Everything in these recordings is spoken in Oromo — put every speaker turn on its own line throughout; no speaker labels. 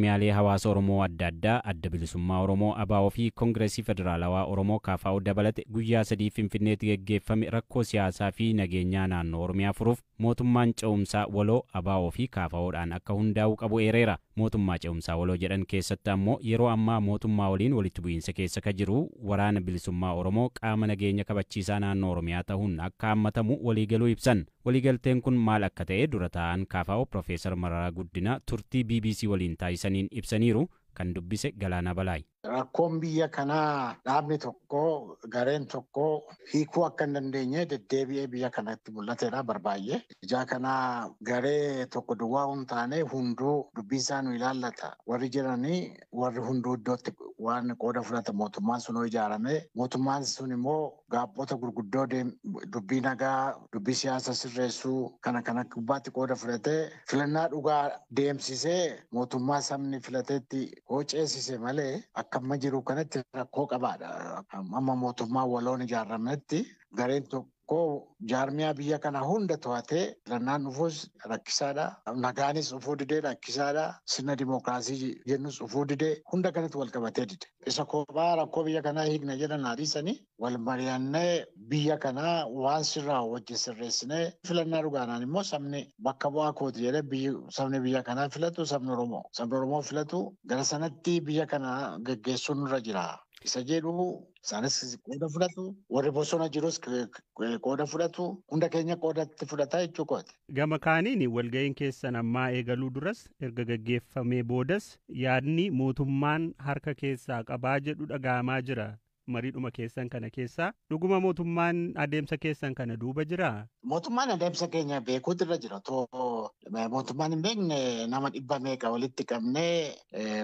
Jaarmiyaalee hawaasa Oromoo adda addaa Adda Bilisummaa Oromoo ABO fi Koongireesii Federaalawaa Oromoo KFO dabalate guyyaa 3 Finfinneetti geggeeffame rakkoo siyaasaa fi nageenyaa naannoo Oromiyaa furuuf mootummaan ce'umsaa waloo ABO fi KFO'dhaan akka hundaa'u qabu eereera. Mootummaa ce'umsaa waloo jedhan keessatti ammoo yeroo ammaa mootummaa waliin walitti bu'iinsa keessa ka jiru waraana bilisummaa Oromoo qaama nageenya kabachiisaa naannoo Oromiyaa ta'uun akka hammatamu waliigaluu ibsan. Waliigalteen kun maal akka ta'e dura taa'an KFO Profeesar Mararaa Guddinaa turtii BBC waliin taasisaniin ibsaniiru. Kan dubbise Galaanaa Balaay.
Rakkoon biyya kanaa dhaabni tokko gareen tokko hiikuu akka hin dandeenye deddeebi'ee biyya kanatti mul'ateera barbaay'ee. Ijaa kanaa garee tokko duwwaa hin taane hunduu dubbisaa nu ilaallata. Warri jiranii warri hunduu iddootti waan qooda fudhata mootummaan sun ijaarame. Mootummaan sun immoo gaabbota gurguddoo dubbii nagaa, dubbii siyaasa sirreessuu kana gubbaatti qooda fudhatee filannaa dhugaa deemsisee mootummaa sabni filateetti ceesise malee akka amma jiru kanatti rakkoo qabaadha. Amma mootummaa waloon ijaarametti gareen tokko jaarmiyaa biyya kana hunda to'atee filannaan dhufuus rakkisaadha. Nagaanis dhufuu didee rakkisaadha. Sirna dimookiraasii jennus dhufuu didee hunda kanatti wal qabatee dide. Isa kophaa rakkoo biyya kanaa hiikna jedhan haadhiisanii wal mari'annee biyya kanaa waan sirraa wajjin sirreessinee filannaa dhugaanaan immoo sabni bakka bu'aa kooti jedhee sabni biyya kanaa filatu sabni Oromoo filatu gara sanatti biyya kana geggeessuun nurra jira. Isa jedhu isaanis qooda fudhatu warri bosona jirus qooda fudhatu hunda keenya qoodatti fudhataa jechuu kooti.
Gama kaaniin walga'iin keessan ammaa eegaluu duras erga gaggeeffamee boodas yaadni mootummaan harka keessaa qabaa jedhu dhaga'amaa jira. Mariidhuma keessan kana keessaa dhuguma mootummaan adeemsa keessan kana duuba jira?
Mootummaan adeemsa keenya beekuutu irra jira. Mootummaan hin beekne nama 100 meeqa walitti qabnee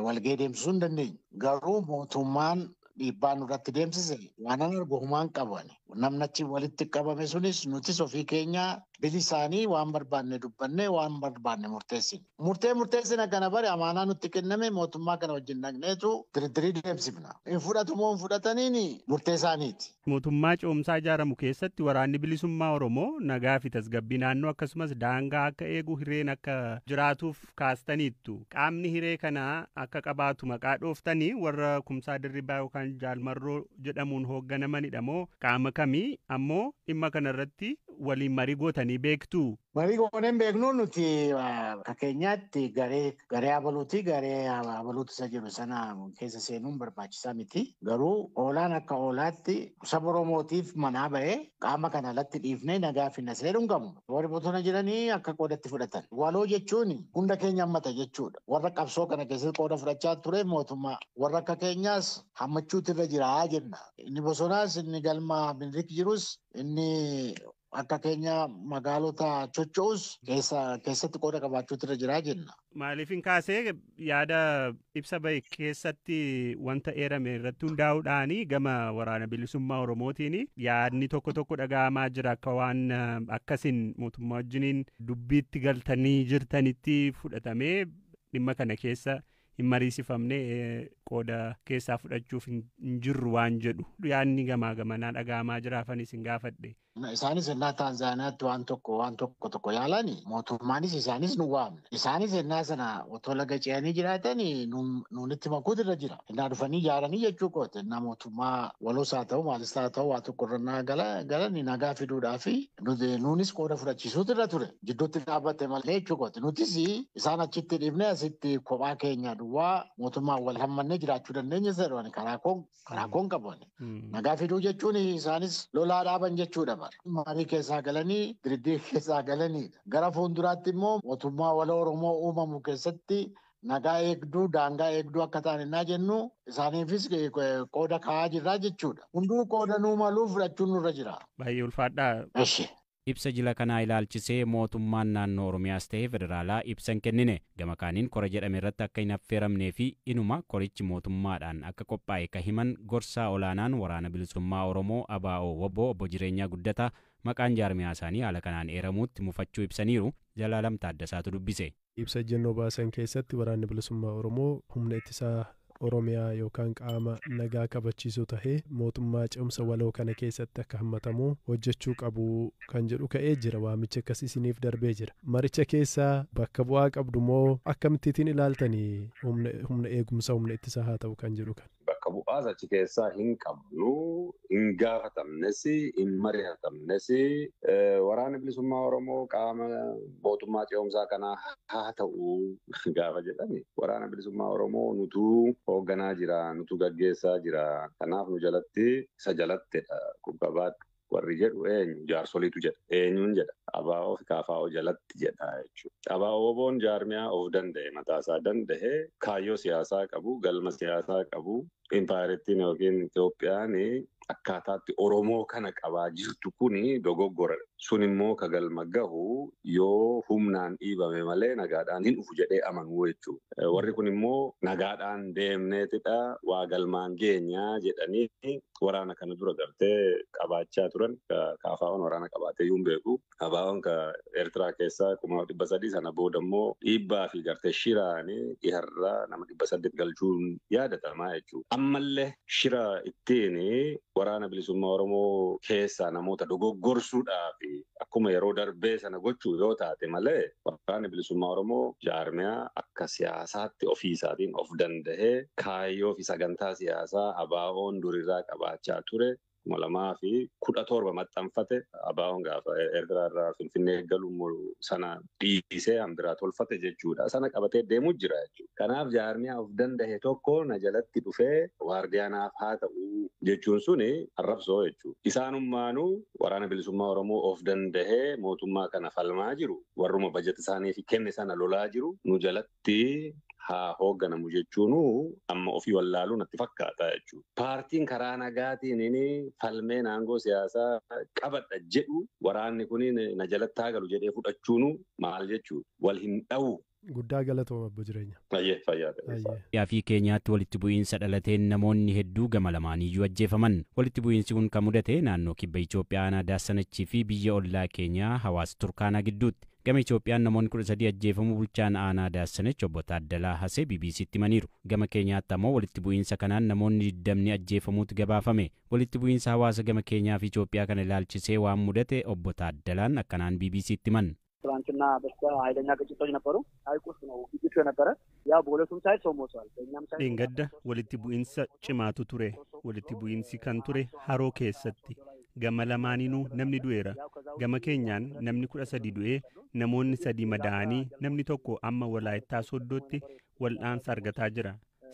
walga'ii deemsisuu hin dandeenyu. Garuu mootummaan dhiibbaa nurratti deemsise waan argu humaan qaban. Namni achi walitti qabame sunis nutis ofii keenya bilisaanii waan barbaanne dubbannee waan barbaanne murteessine. Murteessina kana bari amaanaa nutti kenname mootummaa kana wajjin dhaqneetu diriirii deemsifna. Hin fudhatu moo hin fudhataniini murteessaaniiti.
Mootummaa ce'umsaa ijaaramu keessatti waraanni bilisummaa Oromoo nagaa fi tasgabbii naannoo akkasumas daangaa akka eegu hireen akka jiraatuuf kaastaniittu. Qaamni hiree kana akka qabaatu maqaa dhooftanii warra Kumsaa Dirribaa yookaan Jaalmarroo jedhamuun hoogganamanidha moo qaama kamii ammoo dhimma kanarratti waliin marii gootanii beektu?
Marii gooneen beeknu nuti akka keenyaatti garee abaluuti. Garee abaluutu isa jiru sana keessa seenuun barbaachisaa miti. Garuu oolaan akka oolaatti saba Oromootiif manaa bahee qaama kana alatti dhiifnee nagaa fi nasee dhungamu. Warri bosona jiranii akka qoodatti fudhatan. Waloo jechuun hunda keenya hammata jechuudha. Warra qabsoo kana keessatti qooda fudhachaa ture mootummaa. Warra akka keenyaas hammachuutu irra jira jenna. Inni bosonaas inni galma Minilik jirus inni akka keenya magaalota chocho'us keessatti qooda qabaachuutu irra jira jenna.
Maaliifin kaasee yaada ibsa bahe keessatti wanta eerame irratti hundaa'uudhaan gama waraana bilisummaa Oromootiin yaadni tokko dhaga'amaa jira akka waan akkasiin mootummaa wajjiniin dubbiitti galtanii jirtanitti fudhatamee dhimma kana keessa hin mariisifamne qooda keessaa fudhachuuf hin jirru waan jedhu yaadni gamaa gamanaa dhaga'amaa jiraafanis hin gaafadhe.
Isaanis ennaa Taanzaaniyaatti waan tokko yaalani mootummaanis isaanis nu waamne. Isaanis ennaa sana otoo laga ce'anii jiraatanii nuunitti makuutu irra jira. Ennaa dhufanii ijaaranii jechuu kooti. Ennaa mootummaa waloos haa ta'u maalis haa ta'u waa tokko irra galanii nagaa fiduudhaa fi nuunis qooda fudhachiisuutu irra ture. Jidduutti dhaabbate malee jechuu kooti. Nutis isaan achitti dhiibnee asitti kophaa keenya duwwaa mootummaa wal hammannee jiraachuu dandeenya jedhan karaa koon qaban. Nagaa fiduu jechuun isaanis lolaa dhaaban jechuudha. Marii keessaa galanii diriirii keessaa galanii gara fuulduraatti immoo mootummaa waloo Oromoo uumamu keessatti nagaa eegduu daangaa eegduu akka ta'an innaa jennu isaaniifis qooda kaa'aa jirraa jechuudha. Hunduu qooda nuu maluu fudhachuun nurra jira.
Baay'ee ulfaadhaa.
Ibsa jila kanaa ilaalchisee mootummaan naannoo Oromiyaas ta'ee federaalaa ibsa hin kennine. Gama kaaniin kora jedhame irratti akka hin affeeramnee fi inuma korichi mootummaadhaan akka qophaa'e ka himan gorsaa olaanaan waraana bilisummaa Oromoo ABO WBO obbo Jireenyaa Guddataa maqaan jaarmiyaa isaanii haala kanaan eeramuutti mufachuu ibsaniiru. Jalaalam Taaddasaatu dubbise.
Ibsa ejjennoo baasan keessatti waraanni bilisummaa Oromoo humna ittisaa Oromiyaa yookaan qaama nagaa kabachiisu tahee mootummaa cimsa waloo kana keessatti akka hammatamu hojjechuu qabu kan jedhu ka'ee jira. Waamicha akkasii isiniif darbee jira. Maricha keessaa bakka bu'aa qabdu moo akkamittiin ilaaltanii humna eegumsa humna ittisa haa ta'u kan jedhu kan?
Bakka bu'aas achi keessaa hin qabnu, hin gaafatamnes, hin mari'atamnes. Waraana bilisummaa Oromoo qaama mootummaa ce'umsaa kanaa haa ta'u gaafa jedhame waraana bilisummaa Oromoo nutuu hoogganaa jira, nutuu gaggeessaa jira. Kanaaf nu jalatti isa jalattedha kubbabaadhu. Warri jedhu eenyu jaarsoliitu jedha. Eenyuun jedha. ABO fi KFO jalatti jedha jechuudha. ABO'n jaarmiyaa of danda'e mataasaa danda'e kaayyoo siyaasaa qabu, galma siyaasaa qabu. Impaarettiin yookiin Itoophiyaan akkaataatti Oromoo kana qabaa jirtu kuni dogoggora. Sun immoo ka galma gahu yoo humnaan dhiibame malee nagaadhaan hin dhufu jedhee amanuu jechuudha. Warri kun immoo nagaadhaan deemneetidha waa galmaan geenyaa jedhanii waraana kana dura gartee qabaachaa turan. KFO'n waraana qabaatee yuun beeku. ABO'n ka Eertiraa keessaa 300 sana booda immoo dhiibbaa fi gartee shiraanii dhiharraa nama 800 galchuun yaadatamaa jechuudha. Ammallee shira ittiin waraana bilisummaa Oromoo keessaa namoota dogoggorsuudhaaf akkuma yeroo darbee sana gochuu yoo taate malee waraanni bilisummaa Oromoo jaarmiyaa akka siyaasaatti ofiisaatiin of danda'ee kaayyoo fi sagantaa siyaasaa ABO'n durirraa qabaachaa ture. 2017 maxxanfate ABO'n gaafa Eertiraarraa Finfinnee galu sana dhiisee hambiraa tolfate jechuudha. Sana qabatee deemuu jira jechuudha. Kanaaf jaarmiyaa of danda'e tokko na jalatti dhufee waardiyaanaaf haa ta'u jechuun suni arrabsoo jechuudha. Isaanummaanuu waraana bilisummaa Oromoo of danda'ee mootummaa kana falmaa jiru. Warruma bajeta isaaniif kenne sana lolaa jiru. Nu jalatti haa hoogganamu jechuun amma ofii wallaaluu natti fakkaata jechuudha. Paartiin karaa nagaatiin falmee naangoo siyaasaa qabadha jedhu waraanni kun na jalatti haa galu jedhee fudhachuun maal jechuudha? Wal hin dha'u.
Guddaa galatooma Obbo Jireenya.
Fayyaa
fi Keenyaatti walitti bu'iinsa dhalateen namoonni hedduu gama lamaaniyyuu ajjeefaman. Walitti bu'iinsi kun kan mudate naannoo kibba Itoophiyaa aanaa Daassanachii fi biyya ollaa Keenyaa hawaasa Turkaanaa gidduutti. Gama Itoophiyaan namoonni 13 ajjeefamuu bulchaan aanaa Daassanach obbo Taaddalaa Hasee BBC'tti himaniiru. Gama Keenyaatti ammoo walitti bu'iinsa kanaan namoonni 20 ajjeefamuutu gabaafame. Walitti bu'iinsa hawaasa gama Keenyaa fi Itoophiyaa kana ilaalchisee waan mudate obbo Taaddalaan akkanaan BBC'tti himan.
ትናንትና በስተ ኃይለኛ ግጭቶች ነበሩ። ሀይቅ ውስጥ ነው ግጭቱ የነበረ። ያው በሁለቱም ሳይድ ሰው ሞቷል። በእኛም ሳይድ
ድንገት ወሊቲ ቡኢንሳ ጭማቱ ቱሬ ወሊቲ ቡኢንሲ ከን ቱሬ ሀሮ ኬሰቲ ገመ ለማኒኑ ነምኒ ዱኤራ ገመ ኬኛን ነምኒ 13 ዱኤ ነሞኒ ሰዲ መዳኒ ነምኒ ቶኮ አማ ወላይታ ሶዶቲ ወልአንስ አርገታ ጅራ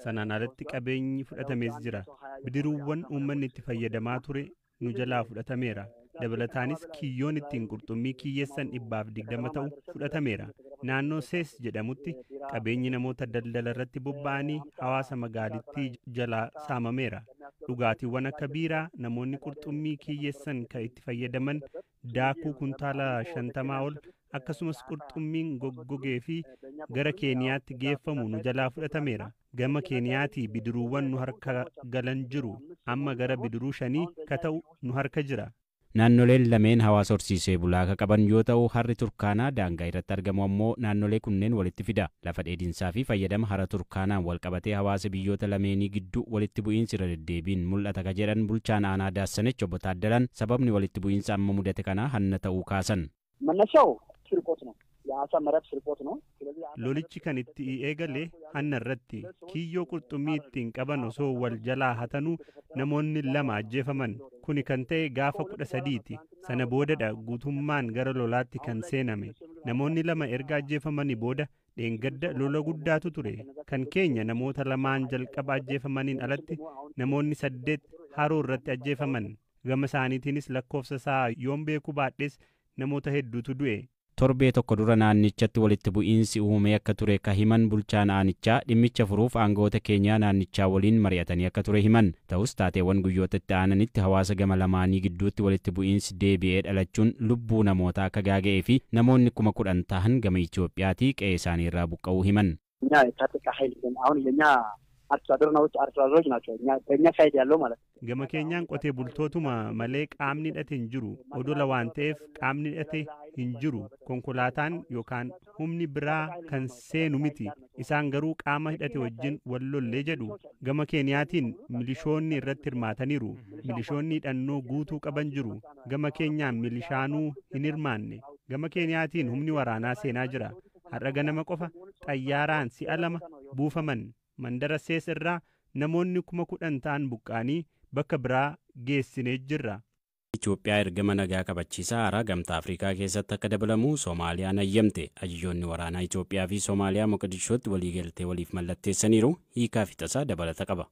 ሰናን አለቲ ቀበኝ ፍደተሜስ ጅራ ብድሩወን ኡመን itti fayyadamaa ture nu jalaa fudhatameera. Dabalataanis kiyyoon ittiin qurxummii kiyyeessan 120 ta'u fudhatameera. Naannoo Sees jedhamutti qabeenyi namoota daldala irratti bobba'anii hawaasa magaalittii jalaa saamameera. Dhugaatiiwwan akka biiraa namoonni qurxummii kiyyeessan kan itti fayyadaman daakuu kuntaala 50 ol akkasumas qurxummiin goggogee fi gara Keeniyaatti geeffamu nu jalaa fudhatameera. Gama Keeniyaatti bidiruuwwan nu harka galan jiru amma gara bidiruu 5 ka ta'u nu harka jira.
Naannoleen lameen hawaasa horsiisee bulaa ka qaban yoo ta'u harri Turkaanaa daangaa irratti argamu ammoo naannolee kunneen walitti fida. Lafa dheedinsaa fi fayyadama hara Turkaanaan wal qabatee hawaasa biyyoota lameenii gidduu walitti bu'iinsi irra deddeebiin mul'ata ka jedhan bulchaan aanaa Daassanach obbo Taaddalaan sababni walitti bu'iinsa amma mudate kanaa hanna ta'uu kaasan.
መነሻው ስርቆት ነው። የአሳ መረብ ስርቆት ነው።
Lolichi kan itti eegale hanna irratti kiyyoo qurxummii ittiin qaban osoo wal jalaa hatanuu namoonni 2 ajjeefaman. Kuni kan ta'e gaafa 13ti. Sana boodadha guutummaan gara lolaatti kan seename. Namoonni 2 erga ajjeefamanii booda dheengadda lola guddaatu ture. Kan keenya namoota 2 jalqaba ajjeefamaniin alatti namoonni 8 haroo irratti ajjeefaman. Gama isaaniitiinis lakkoofsa isaa yoon beekuu baadhes namoota hedduutu du'e.
Torbee tokko dura naannichatti walitti bu'iinsi uumamee akka ture ka himan bulchaan aanichaa dhimmicha furuuf aangawoota Keenyaa naannichaa waliin mari'atanii akka ture himan. Ta'us taateewwan guyyoota itti aananitti hawaasa gama lamaanii gidduutti walitti bu'iinsi deebi'ee dhalachuun lubbuu namootaa akka gaaga'ee fi namoonni 10,000 ta'an gama Itoophiyaatii qe'ee isaanii irraa buqqa'uu himan.
አርሶ አደሮች ናቸው በእኛ ሳይድ ያለው ማለት ነው።
Gama keenyaan qotee bultootuma malee qaamni hidhate hin jiru. Odola waan ta'eef qaamni hidhate hin jiru. Konkolaataan yookaan humni biraa kan seenu miti. Isaan garuu qaama hidhate wajjin wal lollee jedhu. Gama keenyaatiin milishoonni irratti hirmaataniiru. Milishoonni hidhannoo guutuu qaban jiru. Gama keenyaan milishaanuu hin hirmaanne. Gama keenyaatiin humni waraanaa seenaa jira. Har'a ganama qofa xayyaaraan si'a 2 buufaman mandara sees irraa namoonni 10,000 ta'an buqqaanii bakka biraa geessinee jirra.
Itoophiyaa ergama nagaa kabachiisaa haaraa gamtaa Afrikaa keessatti akka dabalamu Soomaaliyaan hayyamte. Ajajjoonni waraanaa Itoophiyaa fi Soomaaliyaa Moqdishootti waliigaltee waliif mallatteessaniiru. Hiikaa fi tasaa dabalata qaba.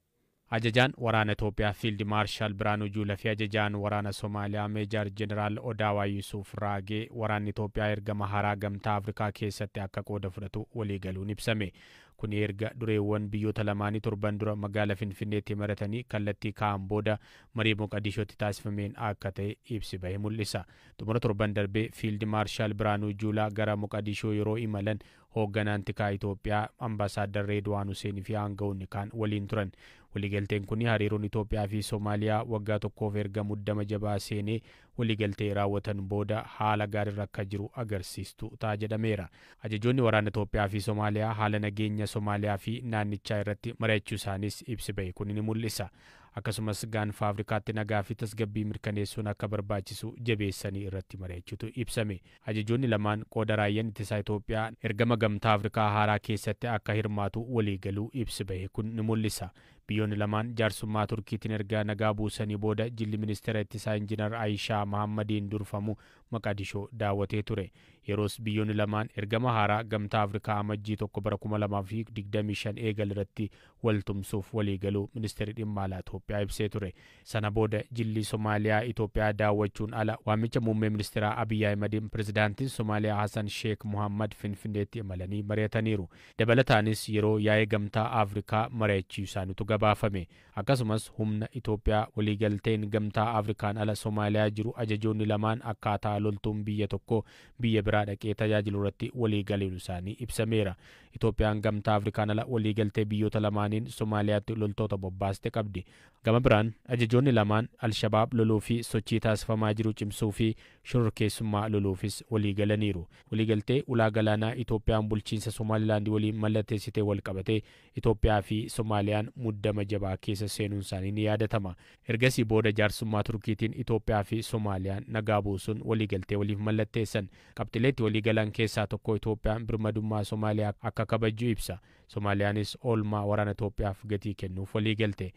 Ajajaan waraana Itoophiyaa Fiild Maarshaal Biraanuu Juulaa fi ajajaan waraana Soomaaliyaa Meejar Jeneraal Odaawaa Yuusuf Raagee waraanni Itoophiyaa ergama haaraa gamtaa Afrikaa keessatti akka qooda fudhatu waliigaluun ibsame. Kun erga dureewwan biyyoota lamaanii torban dura magaalaa Finfinneetti maratanii kallattii kaa'an booda marii Moqdishootti taasifameen akka ta'e ibsi bahe mul'isa. Xumura torban darbee Fiild Maarshaal Biraanuu Juulaa gara Moqdishoo yeroo imalan hoogganaan tikaa Itoophiyaa Ambaasaadar Reedwaan Huseenii fi aangawoonni kaan waliin turan. Waliigalteen kun hariiroon Itoophiyaa fi Soomaaliyaa waggaa tokkoof erga muddama jabaa seenee waliigaltee raawwatan booda haala gaariirra akka jiru agarsiistu ta'a jedhameera. Ajajoonni waraana Itoophiyaa fi Soomaaliyaa haala nageenya Soomaaliyaa fi naannichaa irratti mari'achuu isaanis ibsi bahe kun ni mul'isa. Akkasumas gaanfa Afrikaatti nagaa fi tasgabbii mirkaneessuun akka barbaachisu jabeessanii irratti mari'achuutu ibsame. Ajajoonni lamaan qooda raayyaan ittisaa Itoophiyaa ergama gamtaa Afrikaa haaraa keessatti akka hirmaatu waliigaluu ibsi bahe kun ni mul'isa. Biyyoonni lamaan jaarsummaa Turkiitiin erga nagaa buusanii booda jilli ministeera ittisaa Injiinar Aayishaa Mahammadiin durfamu Moqdishoo daawwatee ture. Yeroos biyyoonni lamaan ergama haaraa gamtaa Afrikaa amajjii 1 bara 2025 eegal irratti waltumsuuf waliigaluu ministeerri dhimma alaa Itoophiyaa ibsee ture. Sana booda jilli Soomaaliyaa Itoophiyaa daawwachuun ala waamicha muummee ministeeraa Abiy Ahmediin pirezidaantiin Soomaaliyaa Hassan Sheekh Mohammad Finfinneetti imalanii mari'ataniiru. Dabalataanis yeroo yaa'ee gamtaa Afrikaa mari'achuu isaaniitu gabaafame. Akkasumas humna Itoophiyaa waliigalteen gamtaa Afrikaan ala Soomaaliyaa jiru ajajoonni lamaan akkaataa loltuun biyya tokko biyya biraa dhaqee tajaajilu irratti waliigaluun isaanii ibsameera. Itoophiyaan gamtaa Afrikaan ala waliigaltee biyyoota lamaaniin Soomaaliyaatti loltoota bobbaaste qabdi. Gama biraan ajajoonni lamaan Alshabaab loluu fi sochii taasifamaa jiru cimsuu fi shororkeessummaa loluufis waliigalaniiru. Waliigaltee ulaa galaanaa Itoophiyaan bulchiinsa Somaalilaandii waliin mallatteessitee walqabatee Itoophiyaa fi Soomaaliyaan muddama jabaa keessa seenuun isaanii ni yaadatama. Ergasii booda jaarsummaa Turkiitiin Itoophiyaa fi Soomaaliyaan nagaa buusuun waliigaltee waliif mallatteessan. Qabxileetti waliigalan keessaa tokko Itoophiyaan birmadummaa Soomaaliyaa akka kabajju ibsa. Soomaaliyaanis oolmaa waraana Itoophiyaaf gatii kennuuf waliigalte.